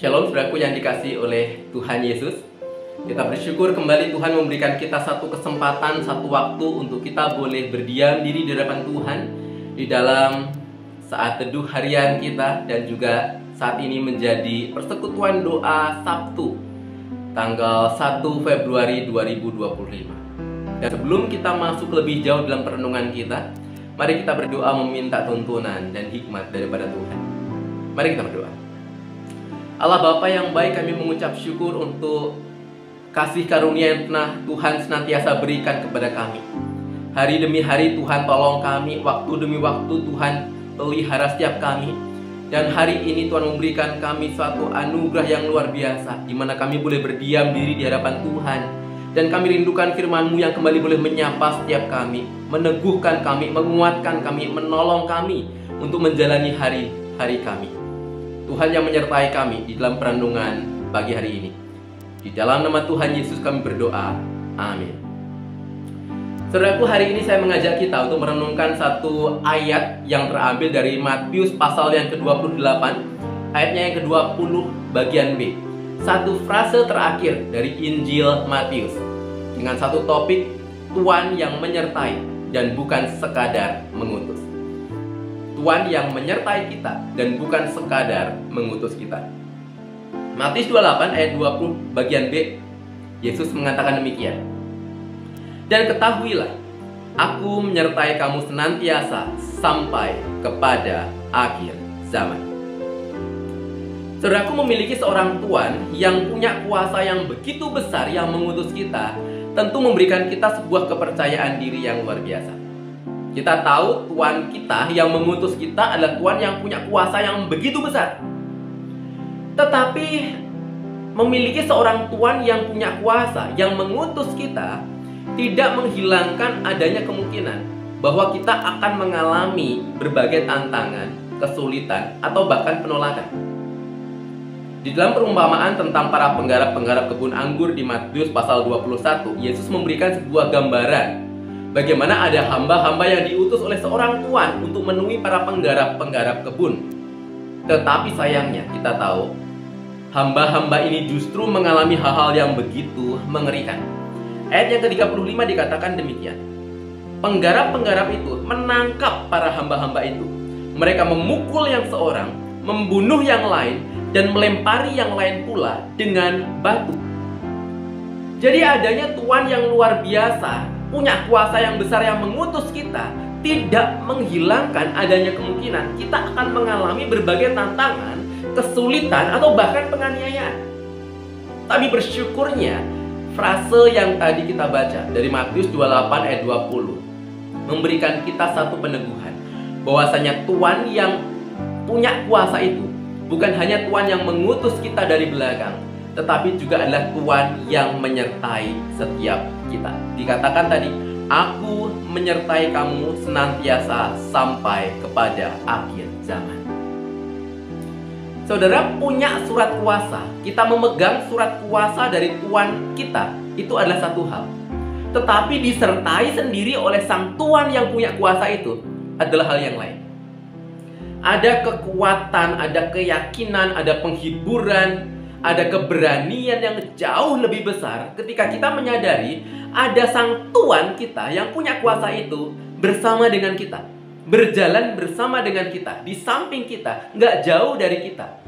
Shalom saudaraku yang dikasihi oleh Tuhan Yesus. Kita bersyukur kembali Tuhan memberikan kita satu kesempatan, satu waktu untuk kita boleh berdiam diri di hadapan Tuhan di dalam saat teduh harian kita, dan juga saat ini menjadi persekutuan doa Sabtu tanggal 1 Februari 2025. Dan sebelum kita masuk lebih jauh dalam perenungan kita, mari kita berdoa meminta tuntunan dan hikmat daripada Tuhan. Mari kita berdoa. Allah Bapa yang baik, kami mengucap syukur untuk kasih karunia yang telah Tuhan senantiasa berikan kepada kami. Hari demi hari Tuhan tolong kami, waktu demi waktu Tuhan pelihara setiap kami. Dan hari ini Tuhan memberikan kami suatu anugerah yang luar biasa, di mana kami boleh berdiam diri di hadapan Tuhan. Dan kami rindukan firman-Mu yang kembali boleh menyapa setiap kami, meneguhkan kami, menguatkan kami, menolong kami untuk menjalani hari-hari kami. Tuhan yang menyertai kami di dalam perenungan pagi hari ini. Di dalam nama Tuhan Yesus kami berdoa. Amin. Saudaraku, hari ini saya mengajak kita untuk merenungkan satu ayat yang terambil dari Matius pasal yang ke-28, ayatnya yang ke-20 bagian B. Satu frase terakhir dari Injil Matius dengan satu topik, Tuhan yang menyertai dan bukan sekadar mengutus. Tuhan yang menyertai kita dan bukan sekadar mengutus kita. Matius 28 ayat 20 bagian B, Yesus mengatakan demikian. Dan ketahuilah, aku menyertai kamu senantiasa sampai kepada akhir zaman. Saudaraku, memiliki seorang Tuhan yang punya kuasa yang begitu besar yang mengutus kita, tentu memberikan kita sebuah kepercayaan diri yang luar biasa. Kita tahu Tuhan kita yang mengutus kita adalah Tuhan yang punya kuasa yang begitu besar. Tetapi memiliki seorang Tuhan yang punya kuasa yang mengutus kita tidak menghilangkan adanya kemungkinan bahwa kita akan mengalami berbagai tantangan, kesulitan, atau bahkan penolakan. Di dalam perumpamaan tentang para penggarap-penggarap kebun anggur di Matius pasal 21, Yesus memberikan sebuah gambaran bagaimana ada hamba-hamba yang diutus oleh seorang tuan untuk menemui para penggarap-penggarap kebun. Tetapi sayangnya kita tahu, hamba-hamba ini justru mengalami hal-hal yang begitu mengerikan. Ayat yang ke-35 dikatakan demikian. Penggarap-penggarap itu menangkap para hamba-hamba itu. Mereka memukul yang seorang, membunuh yang lain, dan melempari yang lain pula dengan batu. Jadi adanya Tuhan yang luar biasa, punya kuasa yang besar yang mengutus kita, tidak menghilangkan adanya kemungkinan kita akan mengalami berbagai tantangan, kesulitan, atau bahkan penganiayaan. Tapi bersyukurnya, frase yang tadi kita baca dari Matius 28 ayat 20 memberikan kita satu peneguhan, bahwasanya Tuhan yang punya kuasa itu bukan hanya Tuhan yang mengutus kita dari belakang, tetapi juga adalah Tuhan yang menyertai setiap kita. Dikatakan tadi, aku menyertai kamu senantiasa sampai kepada akhir zaman. Saudara punya surat kuasa, kita memegang surat kuasa dari Tuhan kita, itu adalah satu hal. Tetapi disertai sendiri oleh sang Tuhan yang punya kuasa itu adalah hal yang lain. Ada kekuatan, ada keyakinan, ada penghiburan, ada keberanian yang jauh lebih besar ketika kita menyadari ada sang Tuhan kita yang punya kuasa itu bersama dengan kita, berjalan bersama dengan kita, di samping kita, nggak jauh dari kita,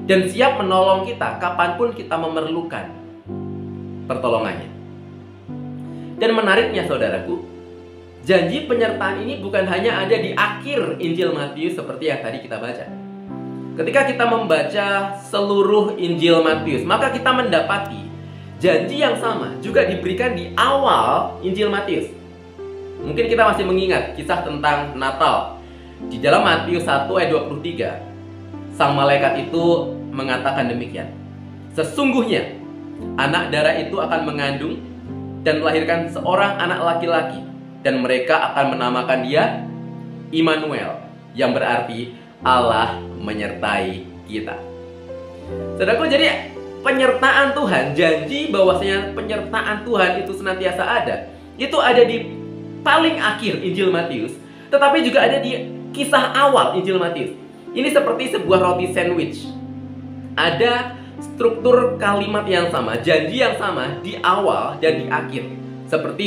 dan siap menolong kita kapanpun kita memerlukan pertolongannya. Dan menariknya saudaraku, janji penyertaan ini bukan hanya ada di akhir Injil Matius seperti yang tadi kita baca. Ketika kita membaca seluruh Injil Matius, maka kita mendapati janji yang sama juga diberikan di awal Injil Matius. Mungkin kita masih mengingat kisah tentang Natal. Di dalam Matius 1 ayat 23, sang malaikat itu mengatakan demikian. Sesungguhnya anak darah itu akan mengandung dan melahirkan seorang anak laki-laki, dan mereka akan menamakan dia Immanuel, yang berarti Allah menyertai kita. Saudaraku, jadi penyertaan Tuhan, janji bahwasanya penyertaan Tuhan itu senantiasa ada, itu ada di paling akhir Injil Matius, tetapi juga ada di kisah awal Injil Matius. Ini seperti sebuah roti sandwich. Ada struktur kalimat yang sama, janji yang sama di awal dan di akhir. Seperti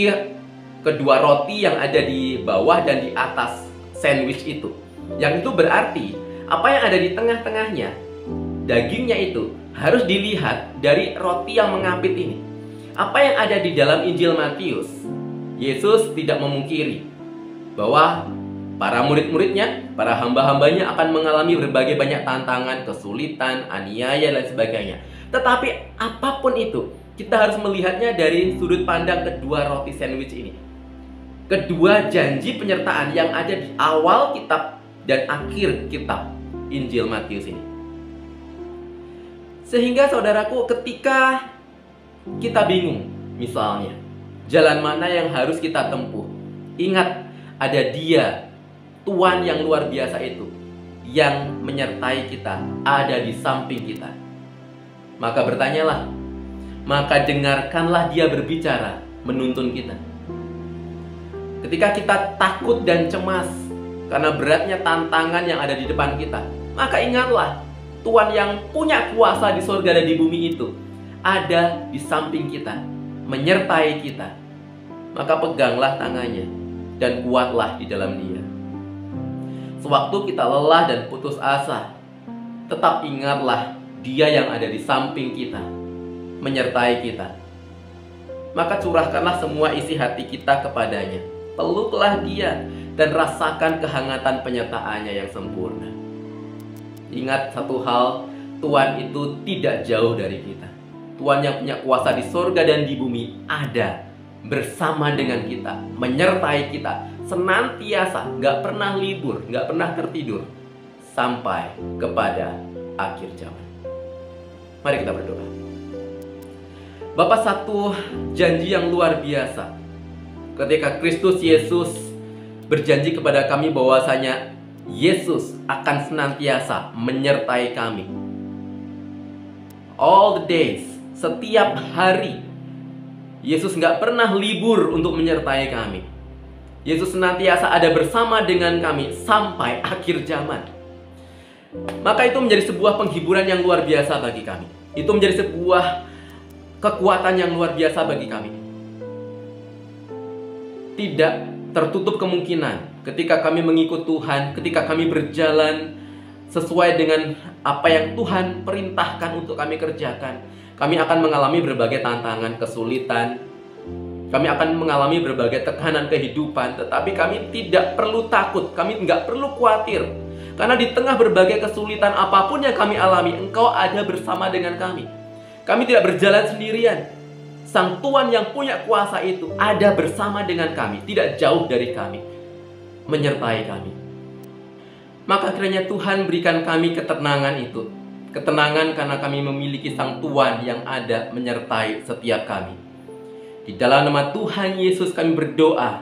kedua roti yang ada di bawah dan di atas sandwich itu. Yang itu berarti apa yang ada di tengah-tengahnya, dagingnya itu harus dilihat dari roti yang mengapit ini. Apa yang ada di dalam Injil Matius, Yesus tidak memungkiri bahwa para murid-muridnya, para hamba-hambanya akan mengalami berbagai banyak tantangan, kesulitan, aniaya, dan sebagainya. Tetapi apapun itu, kita harus melihatnya dari sudut pandang kedua roti sandwich ini. Kedua janji penyertaan yang ada di awal kitab dan akhir kitab Injil Matius ini. Sehingga saudaraku, ketika kita bingung, misalnya, jalan mana yang harus kita tempuh, ingat, ada Dia, Tuhan yang luar biasa itu, yang menyertai kita, ada di samping kita. Maka bertanyalah, maka dengarkanlah Dia berbicara, menuntun kita. Ketika kita takut dan cemas karena beratnya tantangan yang ada di depan kita, maka ingatlah, Tuhan yang punya kuasa di surga dan di bumi itu ada di samping kita, menyertai kita. Maka peganglah tangannya dan kuatlah di dalam Dia. Sewaktu kita lelah dan putus asa, tetap ingatlah Dia yang ada di samping kita, menyertai kita. Maka curahkanlah semua isi hati kita kepadanya. Peluklah Dia dan rasakan kehangatan penyertaannya yang sempurna. Ingat satu hal, Tuhan itu tidak jauh dari kita. Tuhan yang punya kuasa di surga dan di bumi ada bersama dengan kita, menyertai kita, senantiasa, gak pernah libur, gak pernah tertidur, sampai kepada akhir zaman. Mari kita berdoa. Bapa, satu janji yang luar biasa ketika Kristus Yesus berjanji kepada kami bahwasanya Yesus akan senantiasa menyertai kami. All the days, setiap hari, Yesus gak pernah libur untuk menyertai kami. Yesus senantiasa ada bersama dengan kami sampai akhir zaman. Maka itu menjadi sebuah penghiburan yang luar biasa bagi kami. Itu menjadi sebuah kekuatan yang luar biasa bagi kami. Tidak tertutup kemungkinan ketika kami mengikut Tuhan, ketika kami berjalan sesuai dengan apa yang Tuhan perintahkan untuk kami kerjakan, kami akan mengalami berbagai tantangan, kesulitan. Kami akan mengalami berbagai tekanan kehidupan, tetapi kami tidak perlu takut, kami nggak perlu khawatir. Karena di tengah berbagai kesulitan apapun yang kami alami, Engkau ada bersama dengan kami. Kami tidak berjalan sendirian. Sang Tuhan yang punya kuasa itu ada bersama dengan kami, tidak jauh dari kami, menyertai kami. Maka kiranya Tuhan berikan kami ketenangan itu. Ketenangan karena kami memiliki Sang Tuhan yang ada menyertai setiap kami. Di dalam nama Tuhan Yesus kami berdoa.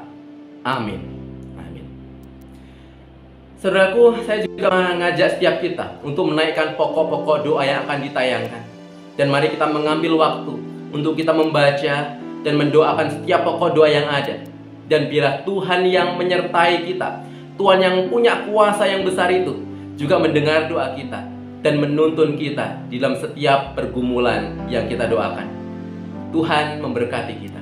Amin. Amin. Saudaraku, saya juga mengajak setiap kita untuk menaikkan pokok-pokok doa yang akan ditayangkan. Dan mari kita mengambil waktu untuk kita membaca dan mendoakan setiap pokok doa yang ada. Dan biarlah Tuhan yang menyertai kita, Tuhan yang punya kuasa yang besar itu, juga mendengar doa kita dan menuntun kita di dalam setiap pergumulan yang kita doakan. Tuhan memberkati kita.